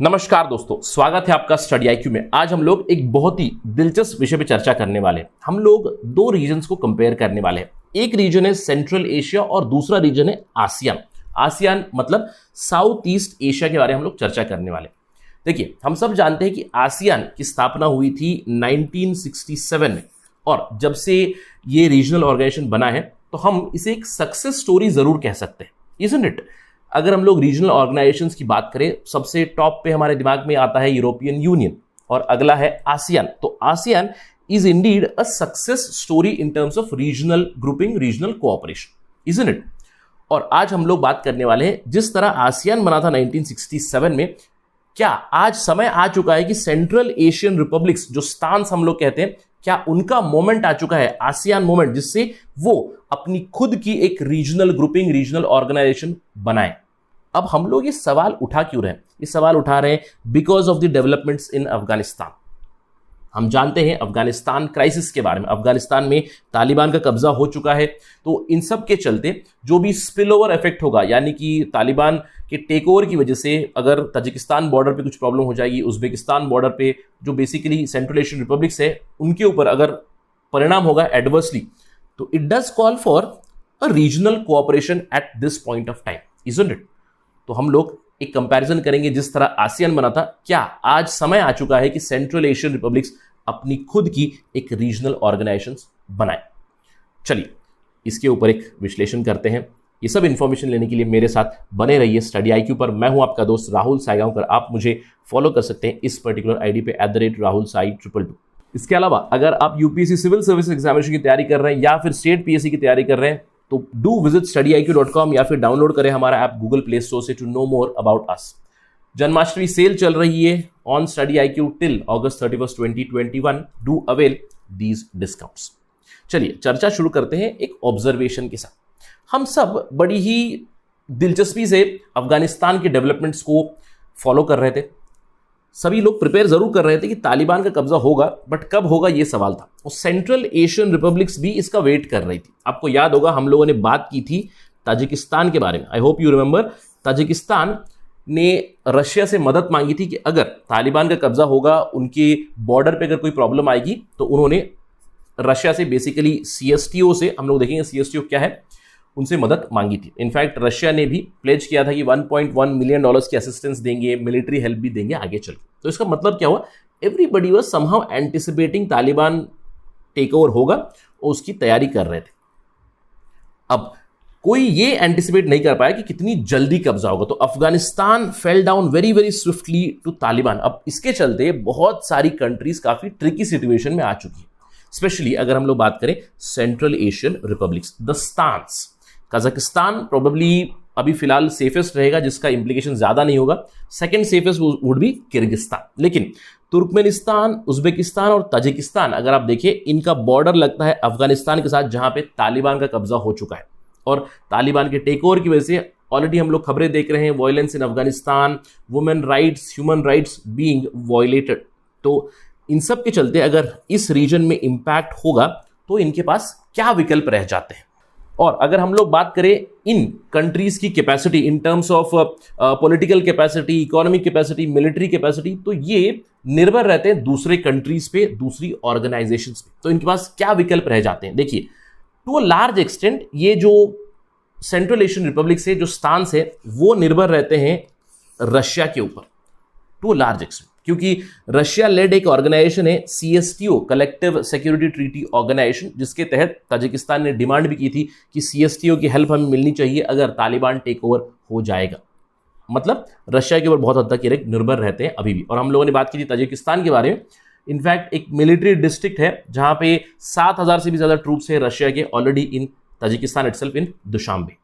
नमस्कार दोस्तों, स्वागत है आपका स्टडी आईक्यू में। आज हम लोग एक बहुत ही दिलचस्प विषय पे चर्चा करने वाले हैं। हम लोग दो रीजन्स को कंपेयर करने वाले हैं। एक रीजन है सेंट्रल एशिया और दूसरा रीजन है आसियान। आसियान मतलब साउथ ईस्ट एशिया के बारे में हम लोग चर्चा करने वाले हैं। देखिए, हम सब जानते हैं कि आसियान की स्थापना हुई थी 1967 में, और जब से ये रीजनल ऑर्गेनाइजेशन बना है तो हम इसे एक सक्सेस स्टोरी जरूर कह सकते हैं, इजंट इट। अगर हम लोग रीजनल ऑर्गेनाइजेशंस की बात करें, सबसे टॉप पे हमारे दिमाग में आता है यूरोपियन यूनियन और अगला है आसियान। तो ASEAN is indeed a success story in terms of regional grouping, regional cooperation, isn't it. और आज हम लोग बात करने वाले हैं, जिस तरह आसियान बना था 1967 में, क्या आज समय आ चुका है कि सेंट्रल एशियन रिपब्लिक्स, जो स्टांस हम लोग कहते हैं, क्या उनका मोमेंट आ चुका है, आसियान मोमेंट, जिससे वो अपनी खुद की एक रीजनल ग्रुपिंग, रीजनल ऑर्गेनाइजेशन बनाए। अब हम लोग ये सवाल उठा क्यों रहे हैं? ये सवाल उठा रहे हैं because of the developments in Afghanistan. हम जानते हैं अफगानिस्तान क्राइसिस के बारे में। अफगानिस्तान में तालिबान का कब्जा हो चुका है, तो इन सब के चलते जो भी स्पिल ओवर इफेक्ट होगा, यानी कि तालिबान के टेक ओवर की वजह से अगर तजिकिस्तान बॉर्डर पे कुछ प्रॉब्लम हो जाएगी, उज्बेकिस्तान बॉर्डर पे जो बेसिकली सेंट्रल एशियन रिपब्लिक्स है, उनके ऊपर अगर परिणाम होगा एडवर्सली, तो it does call for a regional cooperation at this point of time, isn't it. तो हम लोग एक कंपैरिजन करेंगे, जिस तरह आसियान बना था, क्या आज समय आ चुका है कि सेंट्रल एशियन रिपब्लिक्स अपनी खुद की एक रीजनल ऑर्गेनाइजेशंस बनाए। चलिए इसके ऊपर एक विश्लेषण करते हैं। ये सब इंफॉर्मेशन लेने के लिए मेरे साथ बने रहिए स्टडी आईक्यू पर। मैं हूं आपका दोस्त राहुल साईगांवकर। आप मुझे फॉलो कर सकते हैं इस पर्टिकुलर आईडी पे @RahulSai222। इसके अलावा अगर आप यूपीएससी सिविल सर्विस एग्जामिनेशन की तैयारी कर रहे हैं या फिर स्टेट पीएससी की तैयारी कर रहे हैं, तो डू विजिट studiiq.com या फिर डाउनलोड करें हमारा ऐप गूगल प्ले स्टोर से to know more about us. Janmashtami sale चल रही है on study IQ till August 31, 2021। Do avail these discounts. चलिए चर्चा शुरू करते हैं एक ऑब्जर्वेशन के साथ। हम सब बड़ी ही दिलचस्पी से अफगानिस्तान के डेवलपमेंट्स को फॉलो कर रहे थे। सभी लोग प्रिपेयर जरूर कर रहे थे कि तालिबान का कब्जा होगा, बट कब होगा ये सवाल था। और सेंट्रल एशियन रिपब्लिक्स भी इसका वेट कर रही थी। आपको याद होगा हम लोगों ने बात की थी ताजिकिस्तान के बारे में। I hope you remember. Tajikistan ने रशिया से मदद मांगी थी कि अगर तालिबान का कब्जा होगा, उनके बॉर्डर पे अगर कोई प्रॉब्लम आएगी, तो उन्होंने रशिया से बेसिकली सीएसटीओ से, हम लोग देखेंगे सीएसटीओ क्या है, उनसे मदद मांगी थी। इनफैक्ट रशिया ने भी प्लेज किया था कि $1.1 मिलियन की असिस्टेंस देंगे, मिलिट्री हेल्प भी देंगे आगे चल के। तो इसका मतलब क्या हुआ? Everybody was somehow anticipating Taliban take over होगा और उसकी तैयारी कर रहे थे। अब कोई ये एंटिसिपेट नहीं कर पाया कि कितनी जल्दी कब्जा होगा। तो Afghanistan fell down very very swiftly to Taliban. अब इसके चलते बहुत सारी कंट्रीज काफी ट्रिकी सिचुएशन में आ चुकी है। स्पेशली अगर हम लोग बात करें central Asian republics, the stance, Kazakhstan probably अभी फिलहाल सेफेस्ट रहेगा, जिसका इंप्लीकेशन ज्यादा नहीं होगा। Second safest would be Kyrgyzstan. लेकिन तुर्कमेनिस्तान, उज्बेकिस्तान और तजिकिस्तान अगर आप देखें, इनका बॉर्डर लगता है अफगानिस्तान के साथ, जहां पे तालिबान का कब्जा हो चुका है। और तालिबान के टेक ओवर की वजह से ऑलरेडी हम लोग खबरें देख रहे हैं, violence in Afghanistan, women rights, human rights being violated. तो इन सब के चलते अगर इस रीजन में इंपैक्ट होगा, तो इनके पास क्या विकल्प रह जाते हैं। और अगर हम लोग बात करें इन कंट्रीज की capacity in terms of political capacity, economic capacity, military capacity, तो ये निर्भर रहते हैं दूसरे कंट्रीज पे, दूसरी ऑर्गेनाइजेशंस पे। तो इनके पास क्या विकल्प रह जाते हैं? देखिए, टू अ लार्ज एक्सटेंट ये जो सेंट्रल एशियन रिपब्लिक से जो स्टांस है, वो निर्भर रहते हैं रशिया के ऊपर, टू अ लार्ज एक्सटेंट। क्योंकि रशिया लेड एक ऑर्गेनाइजेशन है CSTO, collective security treaty organisation, जिसके तहत ताजिकिस्तान ने डिमांड भी की थी कि सीएसटीओ की हेल्प हमें मिलनी चाहिए अगर तालिबान टेक ओवर हो जाएगा। मतलब रशिया के ऊपर बहुत हद तक ये निर्भर रहते हैं अभी भी। और हम लोगों ने बात की थी ताजिकिस्तान के बारे में। इनफैक्ट एक मिलिट्री डिस्ट्रिक्ट है जहां पे 7,000 से भी ज्यादा ट्रूप्स है रशिया के already in Tajikistan itself, in Dushanbe.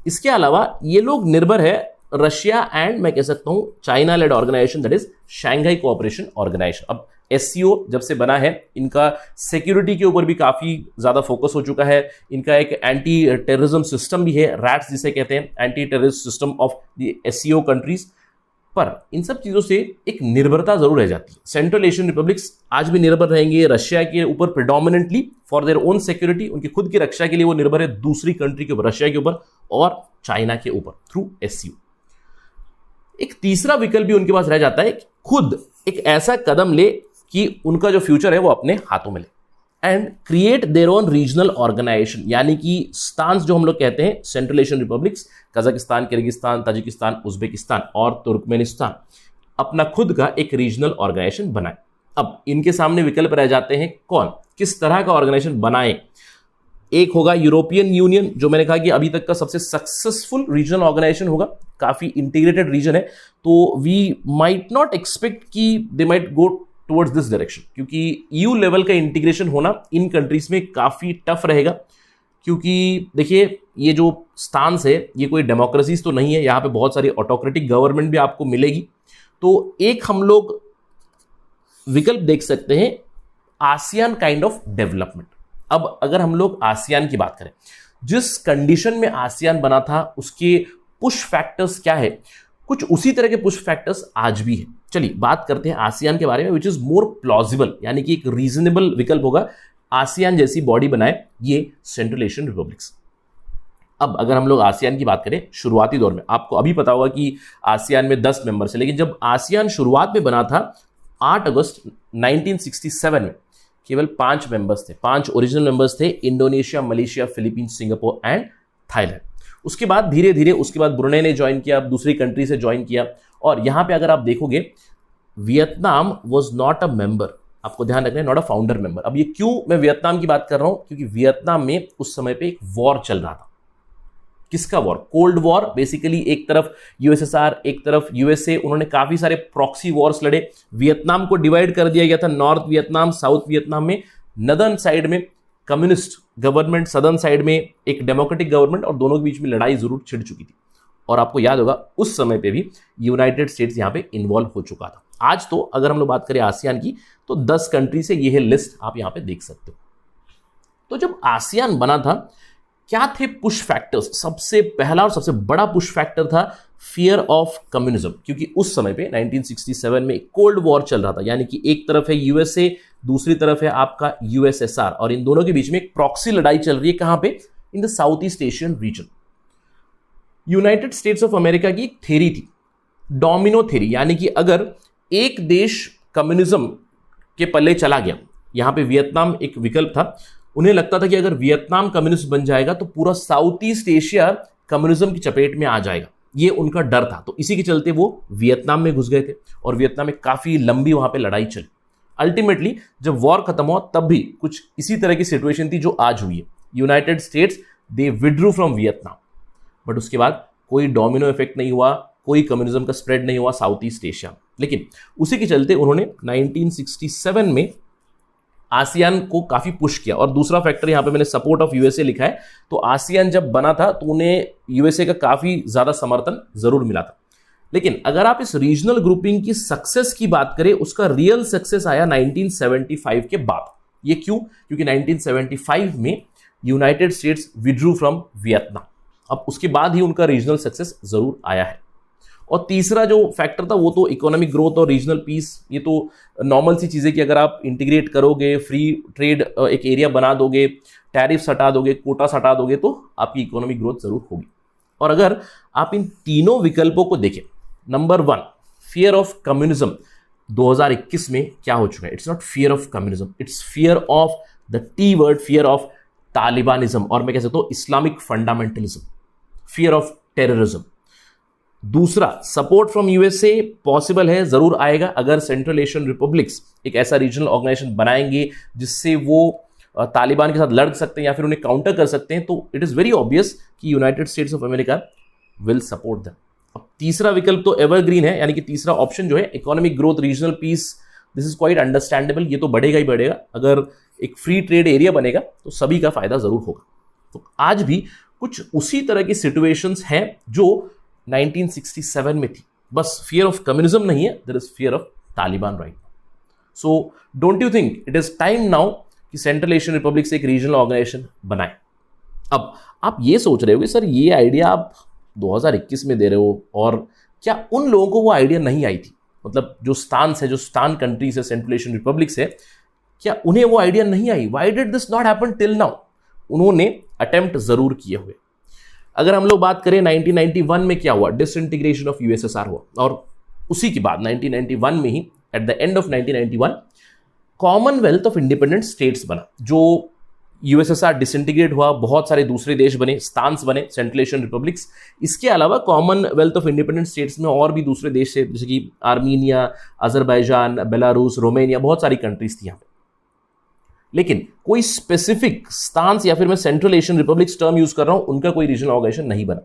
इसके अलावा ये लोग निर्भर है रशिया एंड मैं कह सकता हूं China led organisation, that is Shanghai cooperation organisation. अब एससीओ जब से बना है, इनका सिक्योरिटी के ऊपर भी काफी ज्यादा फोकस हो चुका है। इनका एक एंटी टेररिज्म सिस्टम भी है, रैट्स जिसे कहते हैं, anti terrorist system of the SCO countries. पर इन सब चीजों से एक निर्भरता जरूर रह जाती है। सेंट्रल एशियन रिपब्लिक्स आज भी निर्भर रहेंगे रशिया के ऊपर predominantly for their own security. उनकी खुद की रक्षा के लिए वो निर्भर है दूसरी कंट्री के ऊपर, रशिया के ऊपर और चाइना के ऊपर थ्रू एससीओ। एक तीसरा विकल्प भी उनके पास रह जाता है कि खुद एक ऐसा कदम ले कि उनका जो फ्यूचर है वो अपने हाथों में ले and create their own regional organisation, यानी कि स्तान्स जो हम लोग कहते हैं, central Asian republics, Kazakhstan, Kyrgyzstan, Tajikistan, Uzbekistan और तुर्कमेनिस्तान, अपना खुद का एक रीजनल ऑर्गेनाइजेशन बनाए। अब इनके सामने विकल्प रह जाते हैं, कौन किस तरह का ऑर्गेनाइजेशन बनाए। एक होगा यूरोपियन यूनियन, जो मैंने कहा कि अभी तक का सबसे सक्सेसफुल रीजनल ऑर्गेनाइजेशन होगा, काफी इंटीग्रेटेड रीजन है, तो वी माइट नॉट एक्सपेक्ट कि they might go towards this direction, क्योंकि ईयू लेवल का इंटीग्रेशन होना इन कंट्रीज में काफी टफ रहेगा। क्योंकि देखिए ये जो स्टांस है ये कोई डेमोक्रेसीज तो नहीं है, यहाँ पे बहुत सारी ऑटोक्रेटिक गवर्नमेंट भी आपको मिलेगी। तो एक हम लोग विकल्प देख सकते हैं, आसियान काइंड ऑफ डेवलपमेंट। अब अगर हम लोग आसियान की बात करें, जिस कंडीशन में आसियान बना था उसके पुश फैक्टर्स क्या है, कुछ उसी तरह के पुश फैक्टर्स आज भी है। चलिए बात करते हैं आसियान के बारे में, विच इज मोर प्लॉजिबल, यानी कि एक रीजनेबल विकल्प होगा आसियान जैसी बॉडी बनाए ये सेंट्रल एशियन रिपब्लिक्स। अब अगर हम लोग आसियान की बात करें शुरुआती दौर में, आपको अभी पता होगा कि आसियान में 10 मेंबर्स है, लेकिन जब आसियान शुरुआत में बना था 8 अगस्त 1967 में केवल 5 मेंबर्स थे, 5 ओरिजिनल मेंबर्स थे, Indonesia, Malaysia, Philippines, Singapore and Thailand. उसके बाद धीरे धीरे उसके बाद ब्रुनेई ने ज्वाइन किया, दूसरी कंट्री से ज्वाइन किया, और यहां पे अगर आप देखोगे Vietnam was not a member, आपको ध्यान रखना है, नॉट अ फाउंडर मेंबर। अब ये क्यों मैं वियतनाम की बात कर रहा हूं, क्योंकि वियतनाम में उस समय पे एक वॉर चल रहा था। किसका वॉर? Cold war. बेसिकली एक तरफ यूएसएसआर, एक तरफ यूएसए, उन्होंने काफी सारे प्रॉक्सी वॉर्स लड़े। वियतनाम को डिवाइड कर दिया गया था, नॉर्थ वियतनाम, साउथ वियतनाम में, नदर्न साइड में कम्युनिस्ट गवर्नमेंट, सदर्न साइड में एक डेमोक्रेटिक गवर्नमेंट, और दोनों के बीच में लड़ाई जरूर छिड़ चुकी थी। और आपको याद होगा उस समय पे भी यूनाइटेड स्टेट्स यहां पे इन्वॉल्व हो चुका था। आज तो अगर हम लोग बात करें आसियान की, तो 10 कंट्री से यह लिस्ट आप यहां पे देख सकते हो। तो जब आसियान बना था, क्या थे पुश फैक्टर्स? सबसे पहला और सबसे बड़ा पुश फैक्टर था फियर ऑफ कम्युनिज्म, क्योंकि उस समय पे 1967 में कोल्ड वॉर चल रहा था, यानी कि एक तरफ है यूएसए, दूसरी तरफ है आपका यूएसएसआर, और इन दोनों के बीच में एक प्रॉक्सी लड़ाई चल रही है। कहां पे? In the south east Asian region. United states of America की एक थ्योरी थी, डोमिनो थ्योरी, यानी कि अगर एक देश कम्युनिज्म के पल्ले चला गया, यहां पे वियतनाम एक विकल्प था, उन्हें लगता था कि अगर वियतनाम कम्युनिस्ट बन जाएगा तो पूरा साउथ ईस्ट एशिया कम्युनिज्म की चपेट में आ जाएगा, ये उनका डर था। तो इसी के चलते वो वियतनाम में घुस गए थे, और वियतनाम में काफी लंबी वहां पे लड़ाई चली। अल्टीमेटली जब वॉर खत्म हुआ तब भी कुछ इसी तरह की सिचुएशन थी जो आज हुई है। United states they withdrew from Vietnam, but उसके बाद कोई डोमिनो इफेक्ट नहीं हुआ, कोई कम्युनिज्म का स्प्रेड नहीं हुआ साउथ ईस्ट एशिया। लेकिन उसी के चलते उन्होंने 1967 में आसियान को काफी पुश किया। और दूसरा फैक्टर यहां पे मैंने सपोर्ट ऑफ यूएसए लिखा है, तो आसियान जब बना था तो उन्हें यूएसए का काफी ज्यादा समर्थन जरूर मिला था। लेकिन अगर आप इस रीजनल ग्रुपिंग की सक्सेस की बात करें, उसका रियल सक्सेस आया 1975 के बाद। ये क्यों? क्योंकि 1975 में United states withdrew from Vietnam, अब उसके बाद ही उनका रीजनल सक्सेस जरूर आया है। और तीसरा जो फैक्टर था वो तो इकोनॉमिक ग्रोथ और रीजनल पीस। ये तो नॉर्मल सी चीज़ें कि अगर आप इंटीग्रेट करोगे, फ्री ट्रेड एक एरिया बना दोगे, टैरिफ्स हटा दोगे, कोटास हटा दोगे, तो आपकी इकोनॉमिक ग्रोथ जरूर होगी। और अगर आप इन तीनों विकल्पों को देखें, नंबर 1 फियर ऑफ कम्युनिज्म 2021 में क्या हो चुका है? It's not fear of communism, it's fear of the T word, fear of Talibanism, और मैं कह सकता हूं Islamic fundamentalism, fear of terrorism. दूसरा, सपोर्ट फ्रॉम यूएसए पॉसिबल है, जरूर आएगा अगर सेंट्रल एशियन रिपब्लिक्स एक ऐसा रीजनल ऑर्गेनाइजेशन बनाएंगे जिससे वो तालिबान के साथ लड़ सकते हैं या फिर उन्हें काउंटर कर सकते हैं, तो इट इज वेरी ऑब्वियस कि United states of America will support them. अब तीसरा विकल्प तो एवरग्रीन है, यानी कि तीसरा ऑप्शन जो है economic growth, regional piece, this is quite understandable, ये तो बढ़ेगा ही बढ़ेगा। अगर एक फ्री ट्रेड एरिया बनेगा तो सभी का फायदा जरूर होगा। तो आज भी कुछ उसी तरह की सिचुएशंस हैं जो 1967 में थी, बस फियर ऑफ कम्युनिज्म नहीं है, there is fear of Taliban right. So don't you think it is time now कि सेंट्रल एशियन रिपब्लिक से एक रीजनल ऑर्गेनाइजेशन बनाए? अब आप ये सोच रहे हो कि सर ये आइडिया आप 2021 में दे रहे हो, और क्या उन लोगों को वो आइडिया नहीं आई थी? मतलब जो स्टान्स है, जो स्टान कंट्रीज है, सेंट्रल एशियन रिपब्लिक्स है, क्या उन्हें वो आइडिया नहीं आई? Why did this not happen till now? उन्होंने अटेम्प्ट जरूर किए हुए। अगर हम लोग बात करें 1991 में क्या हुआ, डिसइंटीग्रेशन ऑफ यूएसएसआर हुआ, और उसी के बाद 1991 में ही at the end of 1991 Commonwealth of Independent States बना। जो यूएसएसआर डिसइंटीग्रेट हुआ, बहुत सारे दूसरे देश बने, स्टांस बने, सेंट्रल एशियन रिपब्लिक्स। इसके अलावा कॉमनवेल्थ ऑफ इंडिपेंडेंट स्टेट्स में और भी दूसरे देश थे, जैसे कि आर्मीनिया, अजरबैजान, बेलारूस, रोमेनिया, बहुत सारी कंट्रीज थी यहाँ पे। लेकिन कोई स्पेसिफिक स्टांस या फिर मैं central Asian republics term use कर रहा हूं, उनका कोई रीजनल ऑर्गेनाइजेशन नहीं बना।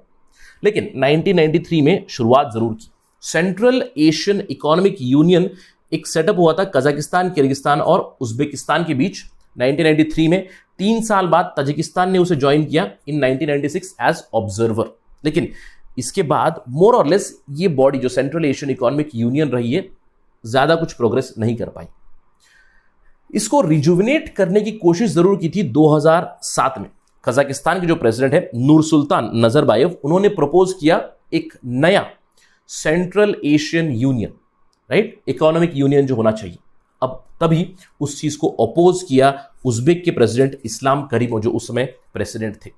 लेकिन 1993 में शुरुआत जरूर की। सेंट्रल एशियन इकोनॉमिक यूनियन एक सेटअप हुआ था कजाकिस्तान, किर्गिस्तान और उज्बेकिस्तान के बीच 1993 में। 3 साल बाद तजिकिस्तान ने उसे ज्वाइन किया इन 1996 एज ऑब्जर्वर। लेकिन इसके बाद मोर और लेस ये बॉडी जो सेंट्रल एशियन इकोनॉमिक यूनियन रही है, ज्यादा कुछ प्रोग्रेस नहीं कर पाई। इसको रिजुविनेट करने की कोशिश जरूर की थी 2007 में। कजाकिस्तान के जो प्रेसिडेंट है नूरसुल्तान नजरबायेव, उन्होंने प्रपोज किया एक नया central Asian union, right, economic union जो होना चाहिए। अब तभी उस चीज को अपोज किया उज्बेक के प्रेसिडेंट इस्लाम करीमोव, जो उस समय प्रेसिडेंट थे।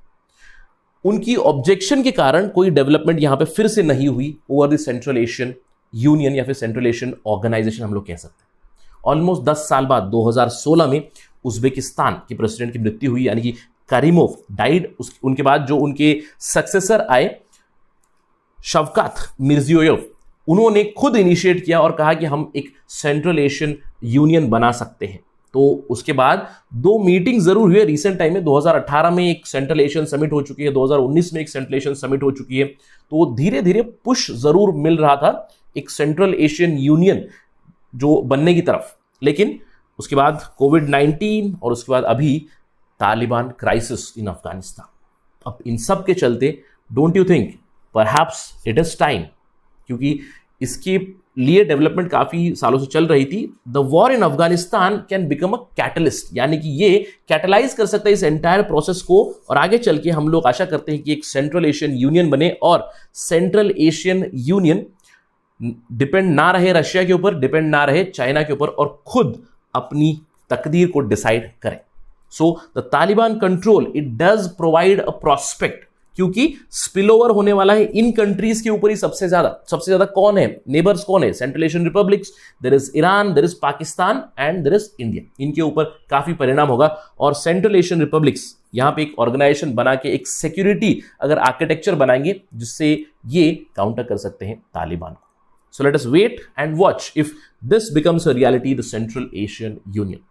उनकी ऑब्जेक्शन के कारण कोई डेवलपमेंट यहां पे फिर से नहीं हुई over the central Asian union या फिर सेंट्रल एशियन ऑर्गेनाइजेशन हम लोग कह सकते हैं। ऑलमोस्ट 10 साल बाद 2016 में उज्बेकिस्तान के प्रेसिडेंट की मृत्यु हुई, यानी कि करीमोव डाइड। उनके बाद जो उनके सक्सेसर आए शवकात मिर्जियोयेव, उन्होंने खुद इनिशिएट किया और कहा कि हम एक सेंट्रल एशियन यूनियन बना सकते हैं। तो उसके बाद 2 मीटिंग जरूर हुए रिसेंट टाइम में। 2018 में एक सेंट्रल एशियन समिट हो चुकी है, 2019 में एक सेंट्रल एशियन समिट हो चुकी है। तो धीरे धीरे पुश जरूर मिल रहा था एक सेंट्रल एशियन यूनियन जो बनने की तरफ। लेकिन उसके बाद कोविड-19 और उसके बाद अभी तालिबान क्राइसिस इन अफगानिस्तान। अब इन सब के चलते don't you think perhaps it is time, क्योंकि इसके लिए डेवलपमेंट काफी सालों से चल रही थी, the war in Afghanistan can become a catalyst, यानी कि ये कैटलाइज कर सकता है इस एंटायर प्रोसेस को। और आगे चल के हम लोग आशा करते हैं कि एक सेंट्रल एशियन यूनियन बने और सेंट्रल एशियन यूनियन डिपेंड ना रहे रशिया के ऊपर, डिपेंड ना रहे चाइना के ऊपर, और खुद अपनी तकदीर को डिसाइड करें। So the Taliban control it does provide a prospect, क्योंकि स्पिल ओवर होने वाला है इन कंट्रीज के ऊपर ही सबसे ज्यादा कौन है, नेबर्स कौन है, central Asian republics, there is Iran, there is Pakistan and there is India. इनके ऊपर काफी परिणाम होगा। और सेंट्रल एशियन रिपब्लिक्स यहां पे एक ऑर्गेनाइजेशन बना के एक सिक्योरिटी अगर आर्किटेक्चर बनाएंगे जिससे ये काउंटर कर सकते हैं तालिबान को। So let us wait and watch if this becomes a reality, the Central Asian Union.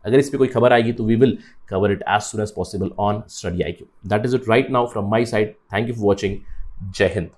अगर इस पे कोई खबर आएगी तो we will cover it as soon as possible on Study IQ. That is it right now from my side. Thank you for watching. जय हिंद.